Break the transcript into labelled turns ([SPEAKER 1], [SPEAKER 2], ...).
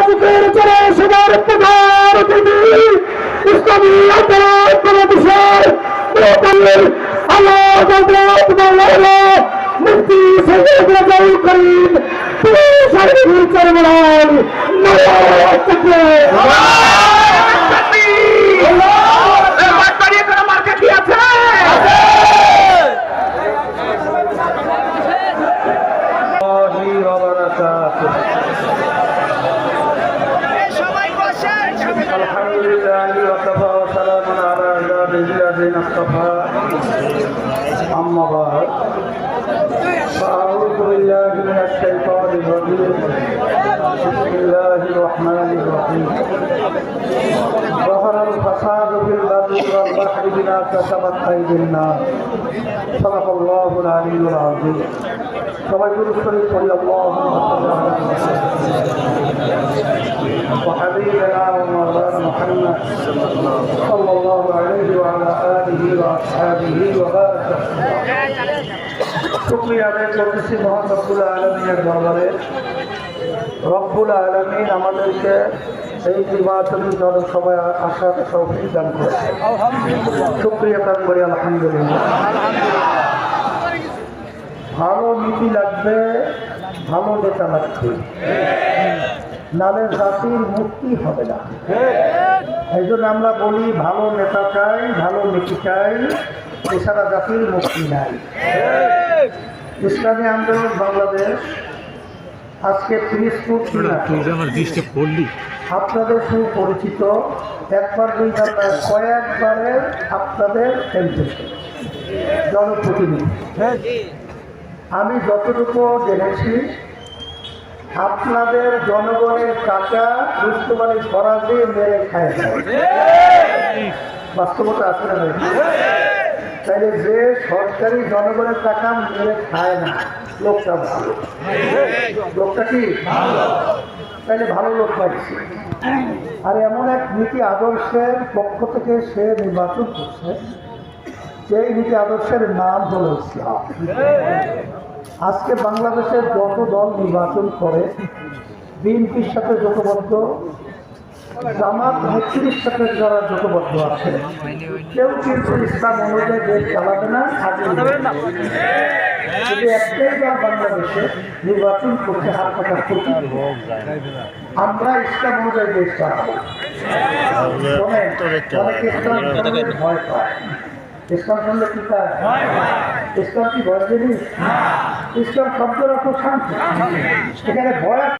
[SPEAKER 1] বুকের চলে সবার প্রধান অতিথি ইসলামী আন্দোলন কমিটির আল্লাহ হযরত মাওলানা মুফতি সৈয়দ রাজাউল করিম সাহেব চরমনাল নারায়ে তাকবীর
[SPEAKER 2] أما بعد فأعوذ بالله من الشيطان الرجيم بسم الله الرحمن الرحيم ظهر الفساد في البر والبحر بما كسبت أيدي الناس صدق الله العلي العظيم সবাই গুরুত্বরে পড়ি اللهم صل على وحبيبنا ومولانا محمد صلى الله عليه وعلى آله وأصحابه وبارك শুকরিয়া আদায় করতেছি মহান রব্বুল আলামিনের দরবারে। রব্বুল আলামিন আমাদেরকে এই নির্বাচনী জনসভায় আসার তৌফিক দান করেছে। শুকরিয়া দান করি আলহামদুলিল্লাহ। ভালো নীতি লাগবে, ভালো নেতা লাগবে, নালে জাতির মুক্তি হবে না। এই জন্য আমরা বলি ভালো নেতা চাই, ভালো নীতি চাই, এছাড়া জাতির মুক্তি নাই। ইসলামী আন্দোলন বাংলাদেশ আজকে 30 ফুট আপনাদের সুপরিচিত, একবার দুইবার কয়েকবারের আপনাদের জনপ্রতিনিধি। আমি যতটুকু জেনেছি আপনাদের জনগণের টাকা রুস্তমানি ফরাজে মেরে খায়, বাস্তবতা আছে না? তাইলে যে সরকারি জনগণের টাকা মেরে খায় না, লোকটা ভালো, লোকটা কি তাইলে ভালো লোক পাইছে। আর এমন এক নীতি আদর্শের পক্ষ থেকে সে নির্বাচন করছে, সেই নীতি আদর্শের নাম হলো ইসলাম। আজকে বাংলাদেশের যত দল নির্বাচন করে বিএনপির সাথে জোটবদ্ধ, জামাত নেত্রীর সাথে যারা জোটবদ্ধ আছে, কেউ কিন্তু ইসলাম অনুযায়ী দেশ চালাবে না, যদি একটাই দল বাংলাদেশে নির্বাচন করতে হাত কথা করতে আমরা ইসলাম অনুযায়ী দেশ চালাবো। অনেক ইসলাম ভয় পায়, ইসলাম শুনলে কি পায়? ইসলাম কি ভয় জিনিস? ইসলাম শব্দের অর্থ শান্তি, এখানে ভয়